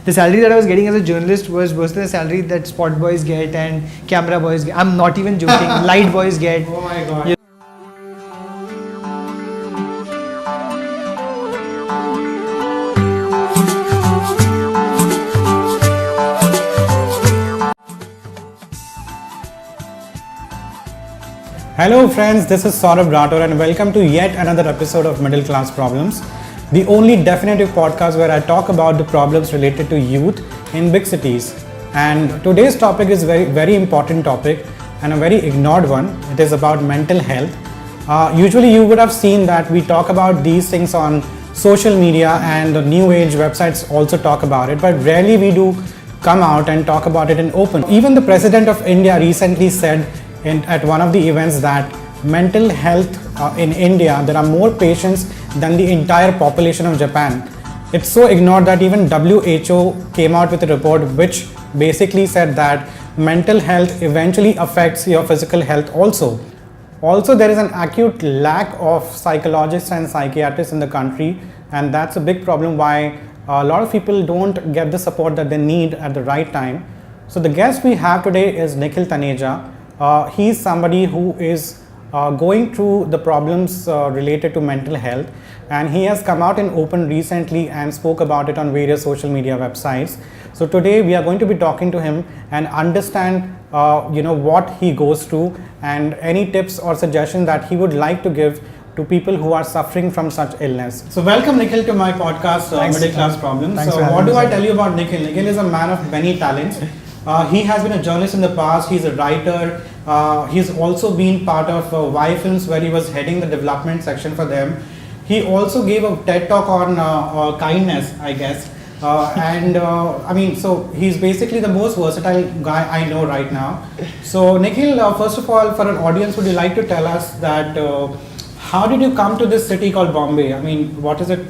the salary that I was getting as a journalist was worse than the salary that spot boys get and camera boys get. I'm not even joking. Light boys get. Oh my god. Hello friends, this is Saurabh Rathore and welcome to yet another episode of Middle Class Problems, the only definitive podcast where I talk about the problems related to youth in big cities. And today's topic is very important topic and a very ignored one. It is about mental health. Usually you would have seen that we talk about these things on social media and the new age websites also talk about it, but rarely we do come out and talk about it in open. Even the President of India recently said at one of the events that mental health in India, there are more patients than the entire population of Japan. It's so ignored that even WHO came out with a report which basically said that mental health eventually affects your physical health also. Also, there is an acute lack of psychologists and psychiatrists in the country, and that's a big problem why a lot of people don't get the support that they need at the right time. So the guest we have today is Nikhil Taneja. He's somebody who is going through the problems related to mental health, and he has come out in open recently and spoke about it on various social media websites. So today we are going to be talking to him and understand what he goes through and any tips or suggestions that he would like to give to people who are suffering from such illness. So welcome Nikhil to my podcast, Middle Class Problems. Thanks so what do I tell you about Nikhil? Nikhil is a man of many talents. He has been a journalist in the past, he's a writer, he's also been part of Y Films where he was heading the development section for them. He also gave a TED talk on kindness, I guess. So he's basically the most versatile guy I know right now. So Nikhil, first of all, for an audience, would you like to tell us that how did you come to this city called Bombay? I mean, what is it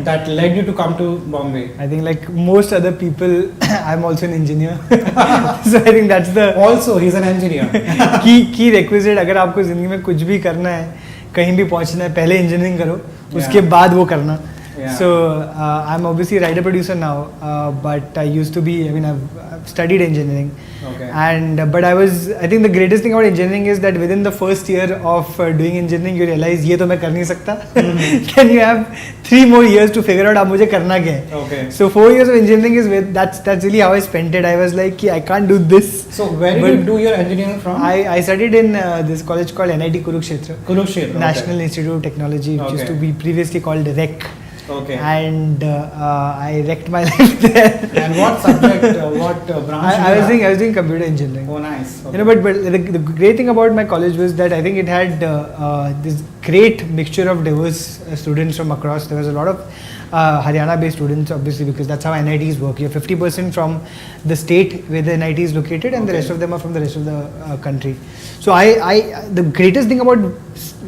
that led you to come to Bombay? I think like most other people, I'm also an engineer. So I think that's the Also, he's an engineer. key requisite. अगर आपको जिंदगी में कुछ भी करना है, कहीं भी पहुंचना है, पहले इंजीनियरिंग करो, उसके बाद वो करना. So I'm obviously a writer producer now, but I used to be. I mean, I've studied engineering, but I think the greatest thing about engineering is that within the first year of doing engineering, you realize ये तो मैं कर नहीं सकता. Then you have 3 more years to figure out आप मुझे करना क्या है. Okay. So 4 years of engineering that's really how I spent it. I was like, I can't do this. So where did you do your engineering from? I studied in this college called NIT Kurukshetra. National Institute of Technology, which used to be previously called REC. Okay. And I wrecked my life there. And what subject, what branch? I was doing computer engineering. Oh, nice. Okay. But the great thing about my college was that I think it had this great mixture of diverse students from across. There was a lot of Haryana-based students, obviously, because that's how NITs work. You have 50% from the state where the NIT is located, and the rest of them are from the rest of the country. So the greatest thing about,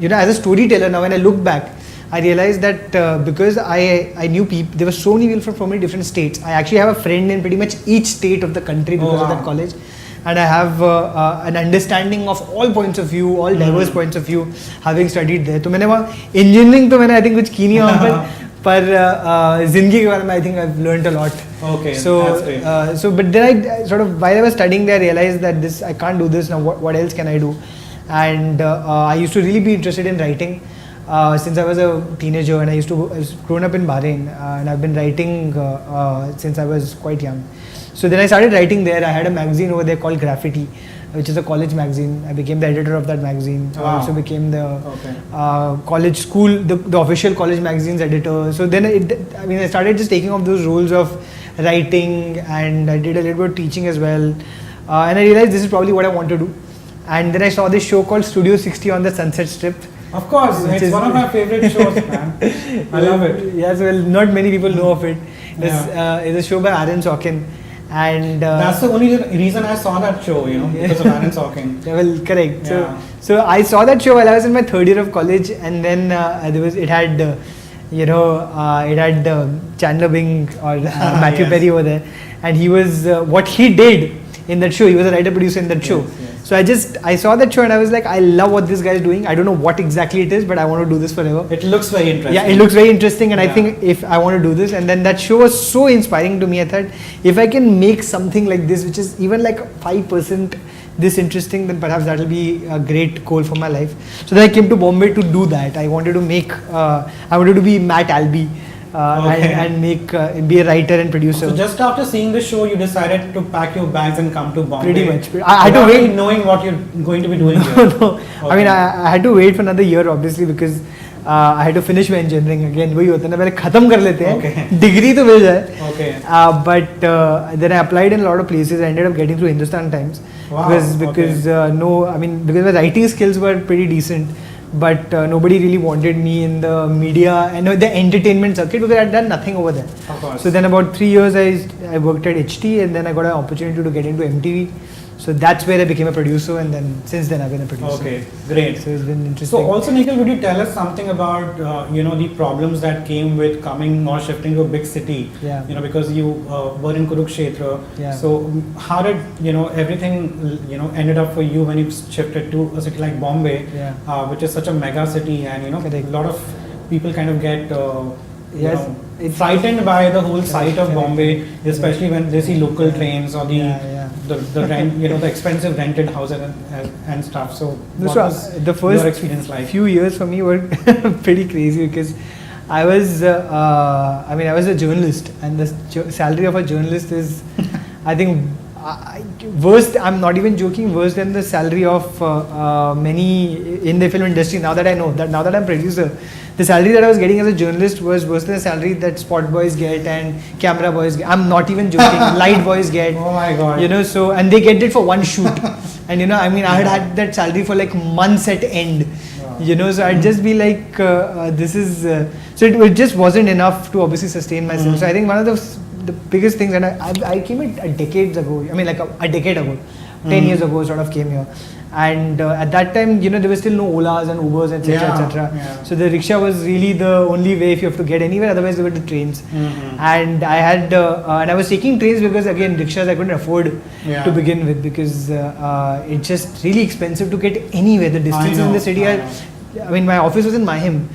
as a storyteller now, when I look back, I realized that because I knew people, there were so many people from so many different states. I actually have a friend in pretty much each state of the country because of that college. And I have an understanding of all points of view, all diverse points of view, having studied there. So engineering, I think कुछ की नहीं वहाँ पर जिंदगी के बारे में I think I've learned a lot. Okay, that's great. But then I sort of, while I was studying there, I realized that I can't do this now. What else can I do? And I used to really be interested in writing. Since I was a teenager, and I was grown up in Bahrain, and I've been writing since I was quite young. So then I started writing there. I had a magazine over there called Graffiti, which is a college magazine. I became the editor of that magazine. Wow. I also became the college school, the official college magazine's editor. So then I started just taking up those roles of writing, and I did a little bit of teaching as well. And I realized this is probably what I want to do. And then I saw this show called Studio 60 on the Sunset Strip. Of course, it's one of my favorite shows, man. I love it. Yes, well, not many people know of it. It's a show by Aaron Sorkin. And that's the only reason I saw that show, because of Aaron Sorkin. Well, correct. Yeah. So I saw that show while I was in my 3rd year of college, and then it had Chandler Bing or Matthew Perry over there, and he was what he did in that show. He was a writer producer in that show. So I saw that show and I was like, I love what this guy is doing. I don't know what exactly it is, but I want to do this forever. It looks very interesting. Yeah, it looks very interesting, and I think if I want to do this, and then that show was so inspiring to me. I thought, if I can make something like this, which is even like 5% this interesting, then perhaps that will be a great goal for my life. So then I came to Bombay to do that. I wanted to make, I wanted to be Matt Albee. And be a writer and producer. So just after seeing the show, you decided to pack your bags and come to Bombay. Pretty much. I had to wait, knowing what you're going to be doing here. No. Okay. I mean, I had to wait for another year, obviously, because I had to finish my engineering again. वही होता है ना, पहले खत्म कर लेते हैं, degree तो मिल जाए. Okay. But then I applied in a lot of places. I ended up getting through Hindustan Times. Wow. Because my writing skills were pretty decent. But nobody really wanted me in the media and the entertainment circuit because I had done nothing over there. Of course. So then about 3 years I worked at HT, and then I got an opportunity to get into MTV. So that's where I became a producer, and then since then I've been a producer. Okay, great. So it's been interesting. So also, Nikhil, would you tell us something about the problems that came with coming or shifting to a big city? Yeah. Because you were in Kurukshetra. Yeah. So how did everything ended up for you when you shifted to a city like Bombay, which is such a mega city, and a lot of people kind of get frightened by the whole sight of Bombay, especially when they see local trains or the rent, the expensive rented houses and stuff. So what was the first your experience like? Few years for me were pretty crazy because I was a journalist, and the salary of a journalist is, I think, worse. I'm not even joking. Worse than the salary of many in the film industry. Now that I know that, now that I'm producer, the salary that I was getting as a journalist was worse than the salary that spot boys get and camera boys get. I'm not even joking. Light boys get. Oh my god. So, and they get it for one shoot. And I had that salary for like months at end. Wow. So I'd just be like, this is. So it just wasn't enough to obviously sustain myself. So I think one of the biggest things, and I came a decade ago. A decade ago, 10 years ago, sort of came here. And at that time, there were still no Olas and Ubers, etc., etc. Yeah. So the rickshaw was really the only way if you have to get anywhere. Otherwise, there were the trains. And I had, and I was taking trains because again, rickshaws I couldn't afford to begin with, because it's just really expensive to get anywhere. The distances in the city are. My office was in Mahim,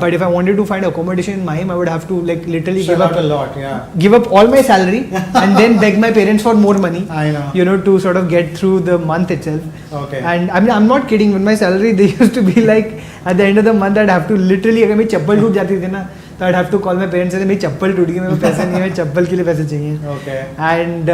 but if I wanted to find accommodation in Mahim, I would have to literally give up all my salary and then beg my parents for more money. I know. To sort of get through the month itself. Okay. And I'm not kidding. With my salary, they used to be like, at the end of the month, I'd have to literally, अगर मेरी चप्पल टूट जाती थी ना, so I'd have to call my parents and say, मेरी चप्पल टूट गई, मेरे को पैसे नहीं है, चप्पल के लिए पैसे चाहिए. Okay. And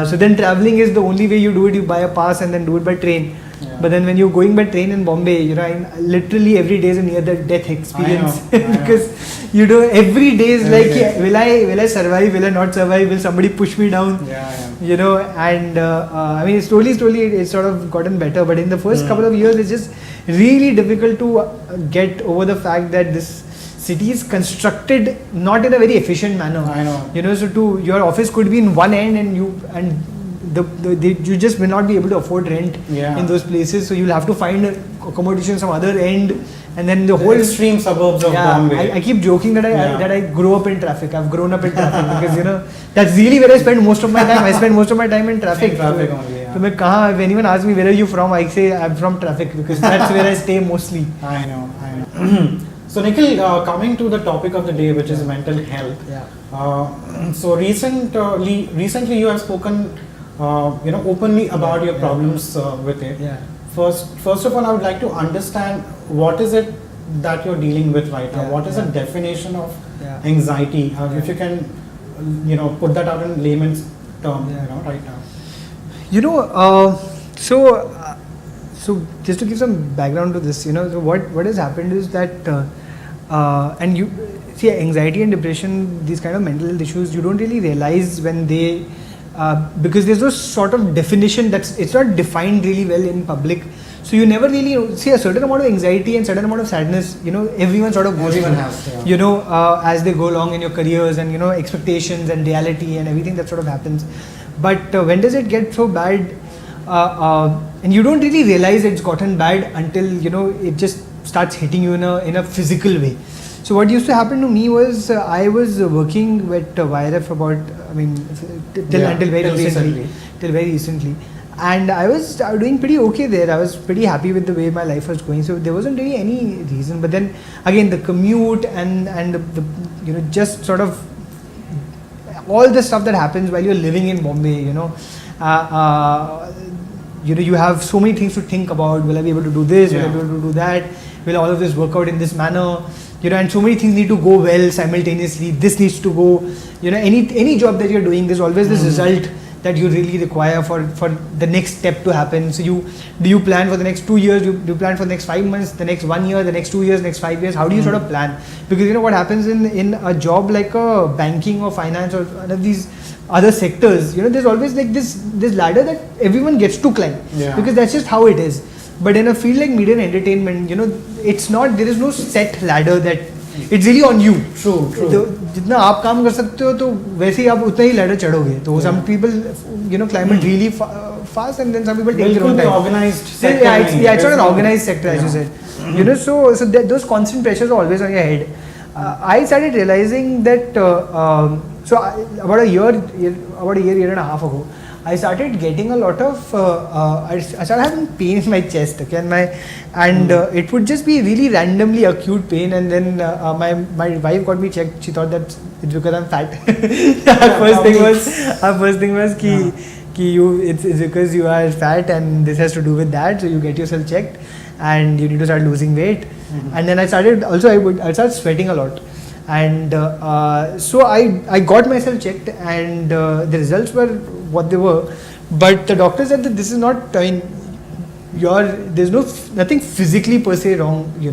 so then traveling is the only way you do it. You buy a pass and then do it by train. Yeah. But then when you're going by train in Bombay, literally every day is a near-death experience. Because every day is like, will I survive? Will I not survive? Will somebody push me down? And slowly it's sort of gotten better. But in the first couple of years, it's just really difficult to get over the fact that this city is constructed not in a very efficient manner. I know. So your office could be in one end, and you just may not be able to afford rent in those places, so you'll have to find accommodation some other end, and then the whole extreme suburbs of Bombay. I keep joking that I grew up in traffic. I've grown up in traffic because that's really where I spend most of my time. I spend most of my time in traffic. Only, So if anyone asks me where are you from, I say I'm from traffic because that's where I stay mostly. I know. So Nikhil, coming to the topic of the day, which is mental health. So recently you have spoken openly about your problems with it. First of all, I would like to understand what is it that you're dealing with right now. What is the definition of anxiety? If you can, put that out in layman's term, right now. So just to give some background to this, so what has happened is that, and you see, anxiety and depression, these kind of mental health issues, you don't really realize when they. Because there's no sort of definition it's not defined really well in public, so you never really see a certain amount of anxiety and certain amount of sadness. Everyone sort of goes through. As they go along in your careers, and expectations and reality and everything that sort of happens. But when does it get so bad? And you don't really realize it's gotten bad until it just starts hitting you in a physical way. So what used to happen to me was I was working with YRF about, until very recently. And I was doing pretty okay there. I was pretty happy with the way my life was going. So there wasn't really any reason. But then again, the commute and the just sort of all the stuff that happens while you're living in Bombay, you have so many things to think about. Will I be able to do this? Will I be able to do that? Will all of this work out in this manner? And so many things need to go well simultaneously. This needs to go, any job that you're doing, there's always this result that you really require for the next step to happen. So do you plan for the next 2 years? Do you plan for the next 5 months, the next 1 year, the next 2 years, next 5 years? How do you sort of plan? Because what happens in a job like a banking or finance or one of these other sectors, there's always like this ladder that everyone gets to climb, because that's just how it is. But in a field like media and entertainment, it's not, there is no set ladder that it's really on you. True. जितना आप काम कर सकते हो तो वैसे ही आप उतना ही ladder चढ़ोगे. तो some people climb it really fast, and then some people take their own time. Organized sector. It's not an organized sector, as you said. So those constant pressures are always on your head. I started realizing that about a year and a half ago, I started getting a lot of I started having pain in my chest, okay, and it would just be really randomly acute pain, and then my wife got me checked. She thought that it's because I'm fat. Our first thing was it's because you are fat and this has to do with that, so you get yourself checked and you need to start losing weight. And then I started sweating a lot. And so I got myself checked, and the results were what they were. But the doctor said that this is not, there's nothing physically per se wrong, you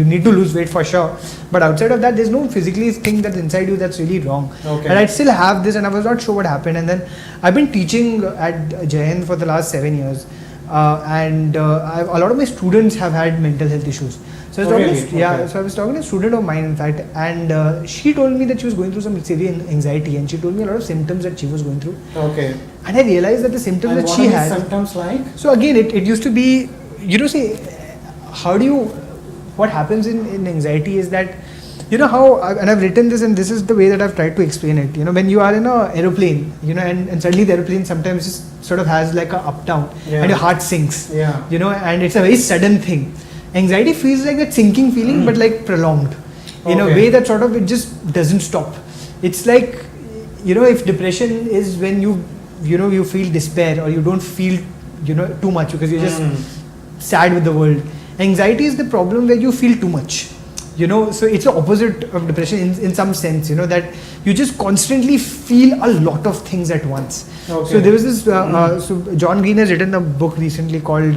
need to lose weight for sure. But outside of that, there's no physically thing that's inside you that's really wrong. Okay. And I still have this, and I was not sure what happened. And then I've been teaching at Jain for the last 7 years. And a lot of my students have had mental health issues. So I was talking to a student of mine, in fact, and she told me that she was going through some severe anxiety, and she told me a lot of symptoms that she was going through. Okay. And I realized that the symptoms that she had. What are symptoms like? So again, it used to be, what happens in anxiety is that, how, and I've written this, and this is the way that I've tried to explain it. When you are in an aeroplane, and suddenly the aeroplane sometimes just sort of has like a up down, and your heart sinks. Yeah. And it's a very sudden thing. Anxiety feels like that sinking feeling, but like prolonged, in a way that sort of it just doesn't stop. It's like, if depression is when you feel despair, or you don't feel, too much because you're just sad with the world. Anxiety is the problem where you feel too much. So it's the opposite of depression in some sense, that you just constantly feel a lot of things at once. Okay. So there was this, so John Green has written a book recently called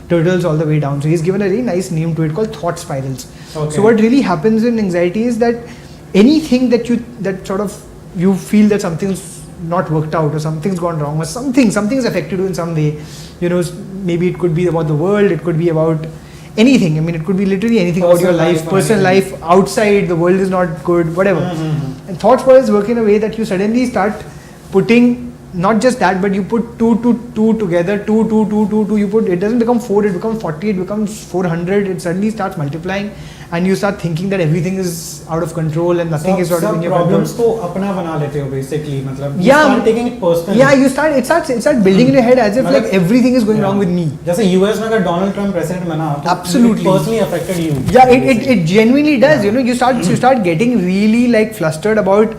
Turtles All the Way Down. So he's given a really nice name to it called thought spirals. Okay. So what really happens in anxiety is that anything that you feel that something's not worked out, or something's gone wrong, or something's affected you in some way, maybe it could be about the world, it could be about anything. It could be literally anything about your life, personal life, outside, the world is not good, whatever. And thought spirals work in a way that you suddenly start putting not just that, but you put two together, two, you put, it doesn't become 4, it becomes 40, it becomes 400, it suddenly starts multiplying, and you start thinking that everything is out of control and nothing is sort of in your control. Problems ko apna bana lete ho basically, you start taking it personally. Yeah, it starts building in your head as if like everything is going wrong with me. Just US mein agar Donald Trump president bana, absolutely, it personally affected you. Yeah, it genuinely does. You start getting really like flustered about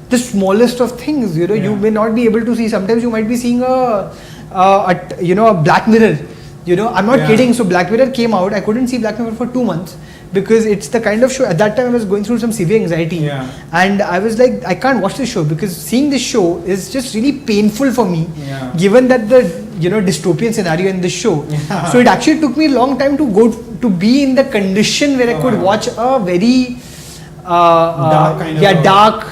the smallest of things. You may not be able to see. Sometimes you might be seeing a Black Mirror. I'm not kidding. So Black Mirror came out. I couldn't see Black Mirror for 2 months because it's the kind of show. At that time, I was going through some severe anxiety, and I was like, I can't watch this show because seeing this show is just really painful for me. Given that the dystopian scenario in this show, so it actually took me a long time to be in the condition where I could watch a very dark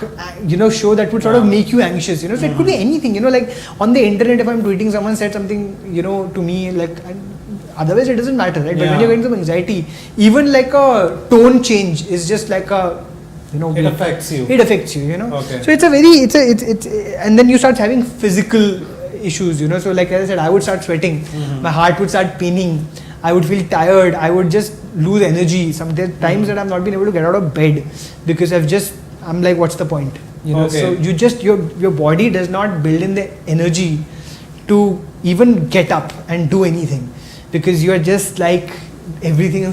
show that would sort of make you anxious, so it could be anything, like on the internet, if I'm tweeting, someone said something, to me, like, otherwise it doesn't matter, right? But when you're going through anxiety, even like a tone change is just like a, it affects you. Okay. So it's and then you start having physical issues, so like as I said, I would start sweating, my heart would start paining, I would feel tired, I would just lose energy. Some there are times that I've not been able to get out of bed because I'm like, what's the point? You know, so you just your body does not build in the energy to even get up and do anything because you are just like everything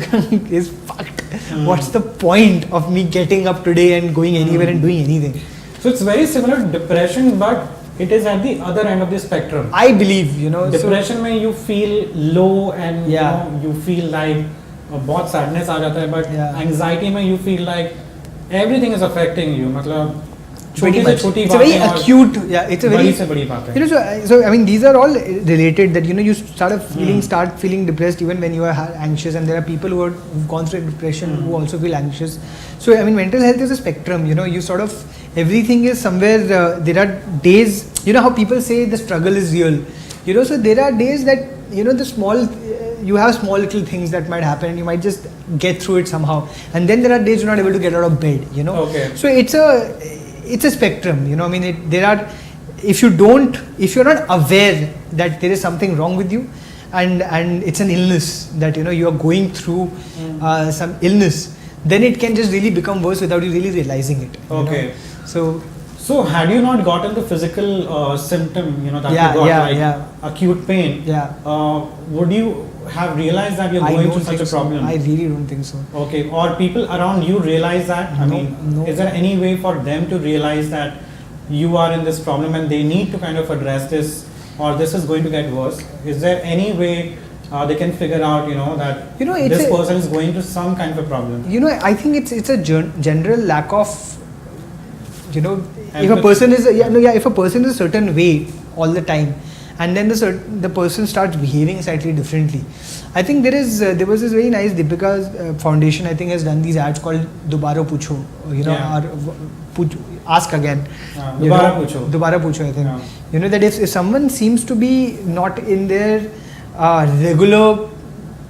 is fucked. What's the point of me getting up today and going anywhere and doing anything? So it's very similar to depression, but it is at the other end of the spectrum. I believe, you know. Depression mein you feel low and you know, you feel like बहुत sadness आ जाता है, but anxiety mein you feel like everything is affecting you. मतलब छोटी से छोटी it's a very acute, it's a very बड़ी से बड़ी बात है. You know, so I mean these are all related that you know you start feeling depressed even when you are anxious, and there are people who've gone through depression who also feel anxious. So I mean mental health is a spectrum. You know, you sort of everything is somewhere. There are days. You know how people say the struggle is real. You know, so there are days that you know the small. You have small little things that might happen and you might just get through it somehow, and then there are days you're not able to get out of bed, you know. So it's a spectrum, you know. I mean if you're not aware that there is something wrong with you and it's an illness that you know you are going through some illness, then it can just really become worse without you really realizing it, you know? So had you not gotten the physical symptom, you know, that you got acute pain, would you have realized that you're going through such a problem? I really don't think so. Okay, or people around you realize that? Is there any way for them to realize that you are in this problem and they need to kind of address this, or this is going to get worse? Is there any way they can figure out, you know, that this person is going through some kind of a problem? You know, I think it's a general lack of, you know, if a person is a certain way all the time, and then the person starts behaving slightly differently. I think there was this very nice Deepika's foundation, I think, has done these ads called Dobara Pucho, you know, or ask again. Dobara Pucho, I think. You know, that if someone seems to be not in their regular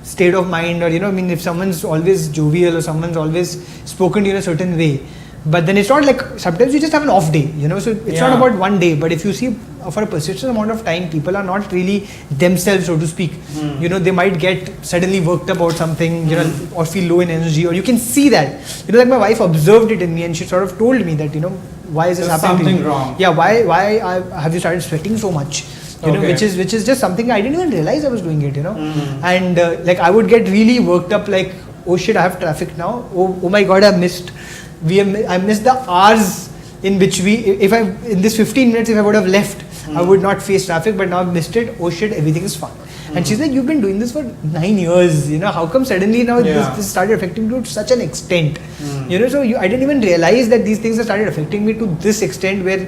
state of mind, or you know, I mean, if someone's always jovial or someone's always spoken to you in a certain way, but then it's not like sometimes you just have an off day, you know, so it's not about one day, but if you see for a persistent amount of time, people are not really themselves, so to speak. You know, they might get suddenly worked up about something, you know, or feel low in energy, or you can see that. You know, like my wife observed it in me and she sort of told me that, you know, why is this happening? Something wrong. Yeah, why have you started sweating so much? You know, which is just something I didn't even realize I was doing it, you know. And like I would get really worked up like, oh shit, I have traffic now. Oh my God, I missed the hours in which in this 15 minutes, if I would have left, I would not face traffic, but now I've missed it. Oh shit, everything is fine. And she's like, you've been doing this for 9 years, you know, how come suddenly now this started affecting you to such an extent? You know, so I didn't even realize that these things have started affecting me to this extent where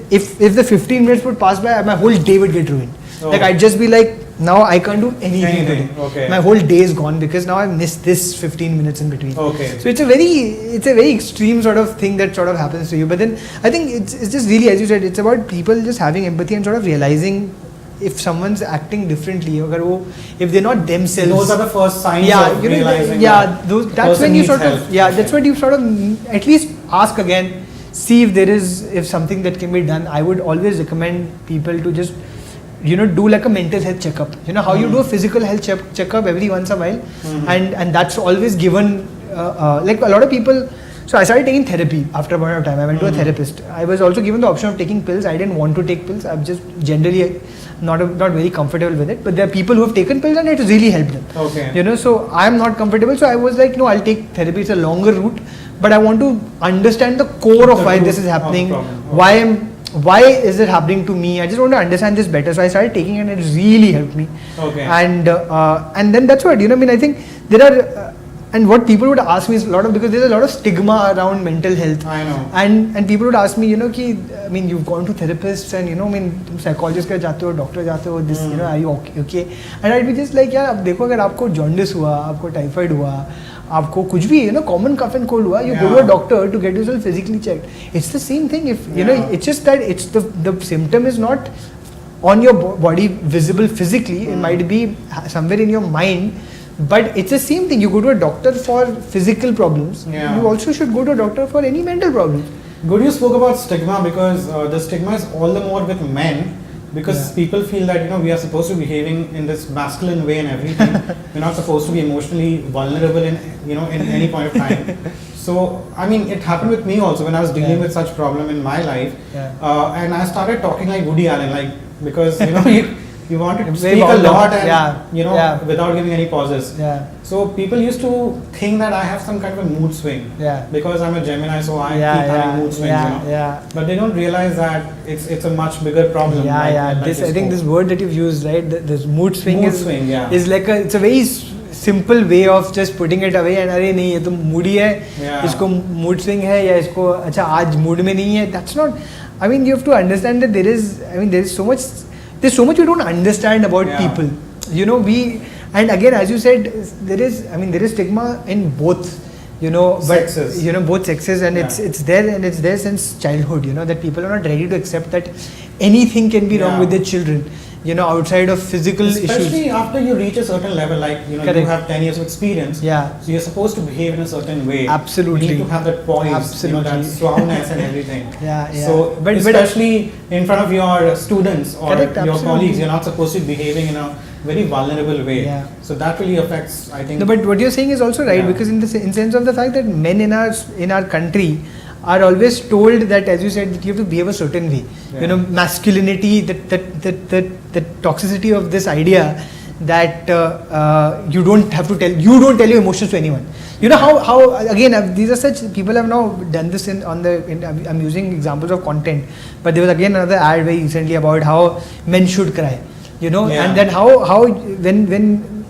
if the 15 minutes would pass by, my whole day would get ruined. Like I'd just be like, now I can't do anything today. My whole day is gone because now I've missed this 15 minutes in between. So it's a very extreme sort of thing that sort of happens to you. But then I think it's just really, as you said, it's about people just having empathy and sort of realizing if someone's acting differently, if they're not themselves. Those are the first signs of realizing. That's when you sort of that's when you sort of at least ask again, see if something that can be done. I would always recommend people to just, you know, do like a mental health checkup. You know how you do a physical health checkup every once in a while, and that's always given. Like a lot of people. So I started taking therapy after a point of time. I went to a therapist. I was also given the option of taking pills. I didn't want to take pills. I'm just generally not very comfortable with it. But there are people who have taken pills and it has really helped them. You know, so I'm not comfortable. So I was like, no, I'll take therapy. It's a longer route, but I want to understand the core of why this is happening. Why is it happening to me? I just want to understand this better. So I started taking it and it really helped me. And then that's what, you know, I mean, I think there are, and what people would ask me is because there's a lot of stigma around mental health. I know. And people would ask me, you know, I mean, you've gone to therapists and, you know, I mean, psychologist ke jate ho, doctor jate ho, this, you know, are you okay? And I'd be just like, yeah, देखो अगर आपको jaundice हुआ, आपको typhoid हुआ, आपको कुछ भी, you know, common cough and cold हुआ, you go to a doctor to get yourself physically checked. It's the same thing. If you know, it's just that it's the symptom is not on your body visible physically. It might be somewhere in your mind. But it's the same thing. You go to a doctor for physical problems. You also should go to a doctor for any mental problems. Good, you spoke about stigma because the stigma is all the more with men because people feel that we are supposed to be behaving in this masculine way and everything. We're not supposed to be emotionally vulnerable in in any point of time. So I mean, it happened with me also when I was dealing with such problem in my life, and I started talking like Woody Allen, like because you want to speak a lot and without giving any pauses. So people used to think that I have some kind of a mood swing because I'm a Gemini, so I keep having mood swings. But they don't realize that it's a much bigger problem. This I think this word that you've used, right? This mood swing is like it's a very simple way of just putting it away and अरे नहीं ये तो moody है, इसको mood swing है या इसको अच्छा आज mood में नहीं है. That's not. I mean, you have to understand that there is so much. There's so much you don't understand about people. And again, as you said, there is stigma in both, sexes. Both sexes, and it's there since childhood. That people are not ready to accept that anything can be wrong with their children. Outside of physical issues. Especially after you reach a certain level, like you have 10 years of experience. So you're supposed to behave in a certain way. Absolutely. You need to have that poise, that suaveness and everything. So, but especially in front of your students or your colleagues, you're not supposed to be behaving in a very vulnerable way. So that really affects, I think. No, but what you're saying is also right, because in sense of the fact that men in our country are always told that, as you said, that you have to behave a certain way. Masculinity, the toxicity of this idea that you don't tell your emotions to anyone. How again, these are such, people have now done this I'm using examples of content, but there was again another ad very recently about how men should cry, and then how when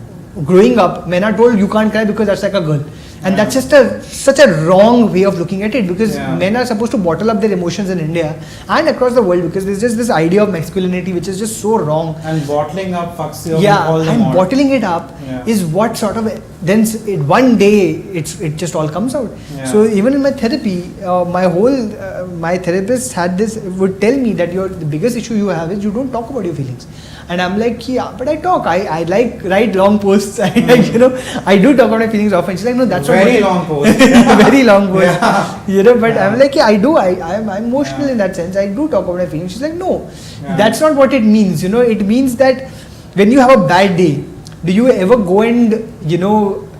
growing up, men are told you can't cry because that's like a girl. And that's just such a wrong way of looking at it, because men are supposed to bottle up their emotions in India and across the world, because there's just this idea of masculinity which is just so wrong. And bottling up fucks you all the more. Bottling it up is what sort of then one day it just all comes out. So even in my therapy, my therapist would tell me that the biggest issue you have is you don't talk about your feelings. And I'm like, but I talk. I like write long posts. I do talk about my feelings often. She's like, no, that's very long post. Very long post. But I'm like, I do. I'm emotional in that sense. I do talk about my feelings. She's like, no, that's not what it means. It means that when you have a bad day, do you ever go and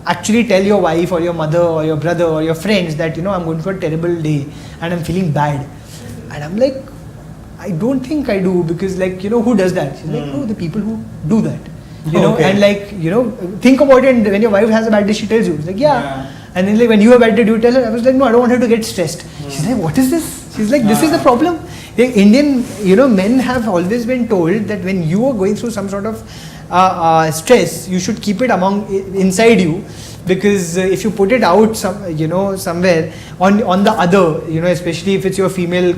actually tell your wife or your mother or your brother or your friends that I'm going through a terrible day and I'm feeling bad? And I'm like, I don't think I do, because who does that? She's like, no, the people who do that. And think about it. And when your wife has a bad day, she tells you. It's like, and then when you have a bad day, do you tell her? I was like, no, I don't want her to get stressed. She's like, what is this? She's like, this is the problem. The Indian, men have always been told that when you are going through some sort of stress, you should keep it inside you, because if you put it out somewhere on the other, especially if it's your female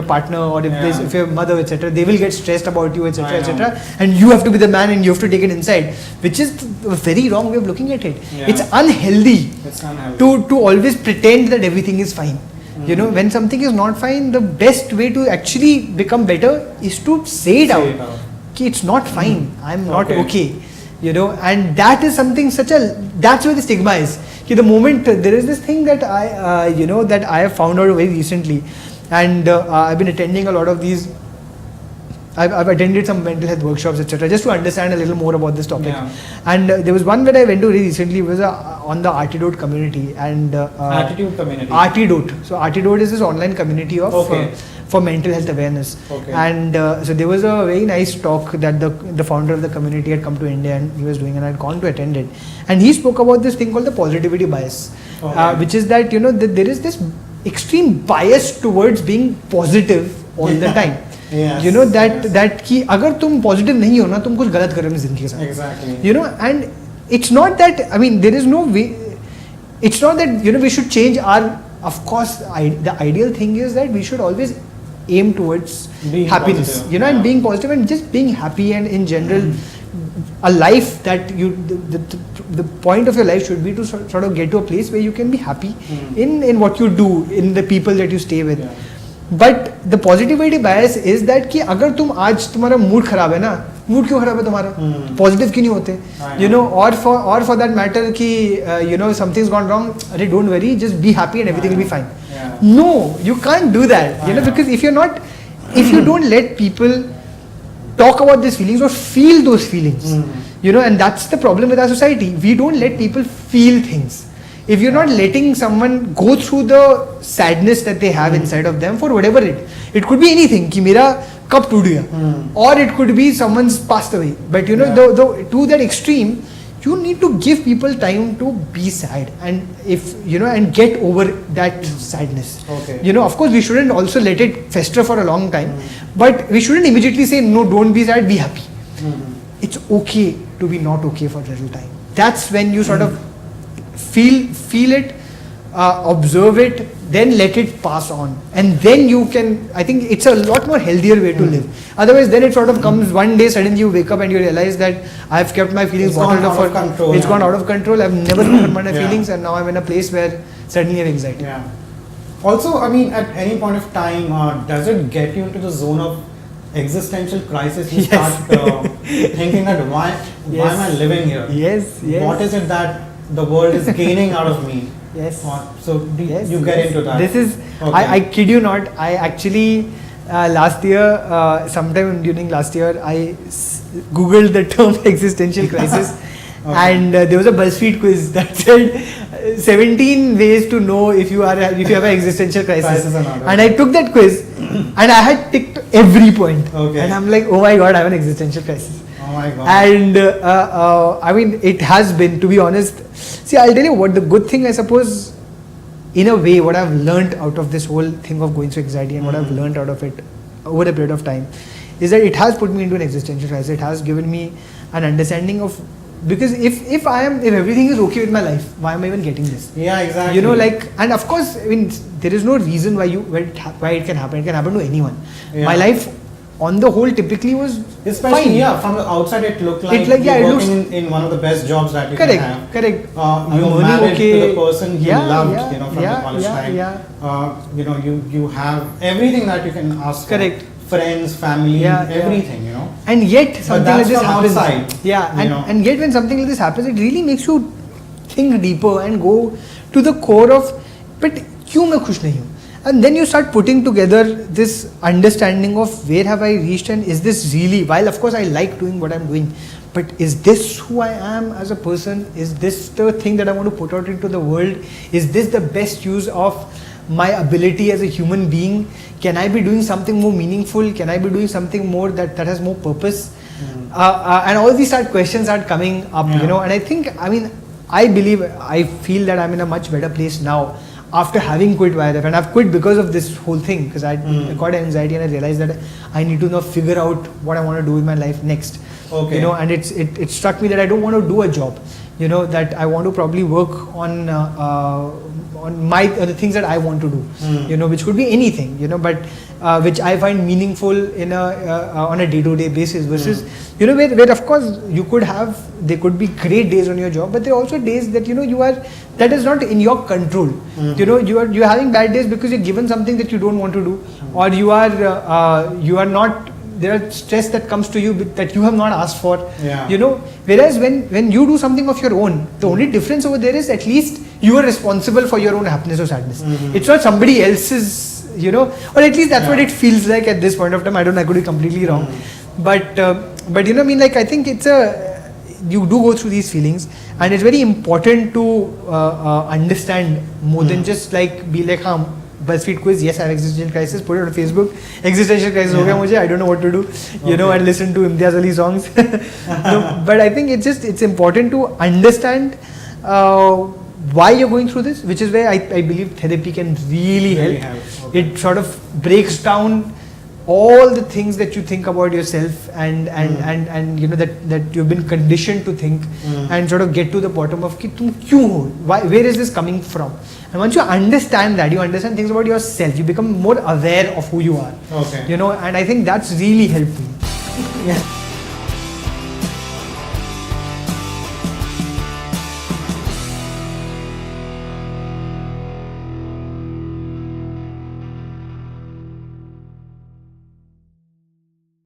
partner, or if your mother, etc., they will get stressed about you, etc., etc., and you have to be the man and you have to take it inside, which is a very wrong way of looking at it. It's unhealthy to always pretend that everything is fine. When something is not fine, the best way to actually become better is to say it out. It's not fine. I'm not okay. And that is something that's where the stigma is. The moment there is this thing that I have found out very recently, and I've been attending a lot of these. I've attended some mental health workshops, etc., just to understand a little more about this topic. And there was one that I went to very recently. It was on the Artidote community and Attitude community. Artidote. So Artidote is this online community of for mental health awareness. And so there was a very nice talk that the founder of the community had come to India and he was doing, and I had gone to attend it. And he spoke about this thing called the positivity bias, which is that that there is this extreme bias towards being positive all the time. That कि अगर तुम positive नहीं हो ना, तुम कुछ गलत कर रहे हो अपनी जिंदगी के साथ. Exactly. And it's not that, there is no way. It's not that we should change our. Of course, the ideal thing is that we should always aim towards being happiness, positive, and being positive and just being happy, and in general, a life that the point of your life should be to sort of get to a place where you can be happy in what you do, in the people that you stay with. But the positivity bias is that कि अगर तुम आज तुम्हारा mood खराब है ना, mood क्यों खराब है तुम्हारा, पॉजिटिव क्यों नहीं होते, or for that matter कि something's gone wrong, अरे don't worry, just be happy and everything will be fine. No, you can't do that, because if you don't let people talk about these feelings or feel those feelings. You know, and that's the problem with our society. We don't let people feel things. If you're not letting someone go through the sadness that they have inside of them for whatever it could be anything, कि मेरा कब टूट गया, or it could be someone's passed away. But you know, to that extreme, you need to give people time to be sad, and if you know, and get over that sadness. Okay. You know, of course, we shouldn't also let it fester for a long time, but we shouldn't immediately say no, don't be sad, be happy. It's okay to be not okay for a little time. That's when you sort of feel it, observe it, then let it pass on, and then you can, I think it's a lot more healthier way to live. Otherwise then it sort of comes one day, suddenly you wake up and you realize that I've kept my feelings bottled up for control. It's gone out of control. I've never remembered my feelings, and now I'm in a place where suddenly I have anxiety. Yeah. Also, I mean, at any point of time, does it get you into the zone of existential crisis? You start thinking that why am I living here? Yes. What is it that the world is gaining out of me? Yes. So you get into that. This is, okay. I kid you not, I actually last year, sometime during last year, I googled the term existential crisis. And there was a BuzzFeed quiz that said 17 ways to know if you have an existential crisis. And I took that quiz and I had ticked every point. Okay. And I'm like, oh my god, I have an existential crisis. Oh my god. And I mean, it has been, to be honest. See, I'll tell you what, the good thing, I suppose, in a way, what I've learned out of this whole thing of going through anxiety and what I've learned out of it over a period of time is that it has put me into an existential crisis. It has given me an understanding of, because if everything is okay with my life, why am I even getting this? Yeah, exactly. You know, like, and of course, I mean, there is no reason why it can happen. It can happen to anyone. Yeah. My life, on the whole, typically was especially fine. Yeah, from the outside it looked like you're working in one of the best jobs that you can have. Correct. You're married to the person you loved, you know, from the college time. You know, you have everything that you can ask for. Correct. Friends, family, everything, you know. And yet something like this happens. Outside, and yet when something like this happens, it really makes you think deeper and go to the core of, but kyun main khush nahi hu? And then you start putting together this understanding of where have I reached, and is this really, while of course I like doing what I'm doing, but is this who I am as a person? Is this the thing that I want to put out into the world? Is this the best use of my ability as a human being? Can I be doing something more meaningful? Can I be doing something more that has more purpose? And all these questions are coming up, you know, and I think, I mean, I feel that I'm in a much better place now after having quit YRF, and I've quit because of this whole thing, because I got anxiety and I realized that I need to now figure out what I want to do with my life next. Okay. You know, and it struck me that I don't want to do a job, you know, that I want to probably work on the things that I want to do, you know, which could be anything, you know, but which I find meaningful on a day-to-day basis, versus you know, where of course there could be great days on your job, but there are also days that, you know, that is not in your control. You know, you're having bad days because you're given something that you don't want to do, or you are not, there are stress that comes to you that you have not asked for. You know, whereas when you do something of your own, the only difference over there is at least you are responsible for your own happiness or sadness. It's not somebody else's, you know, or at least that's what it feels like at this point of time. I could be completely wrong, but you know, I mean, like, I think you do go through these feelings, and it's very important to understand more than just like be like, BuzzFeed quiz, yes, I have existential crisis, put it on Facebook, existential crisis ho gaya mujhe, I don't know what to do, you know, and listen to Imtiaz Ali songs. No, but I think it's important to understand why you're going through this, which is where I believe therapy can really help. Okay. It sort of breaks down all the things that you think about yourself and you know, that you've been conditioned to think, and sort of get to the bottom of ki tum kyun ho, where is this coming from. And once you understand that, you understand things about yourself, you become more aware of who you are. Okay. You know, and I think that's really helped me. Yeah.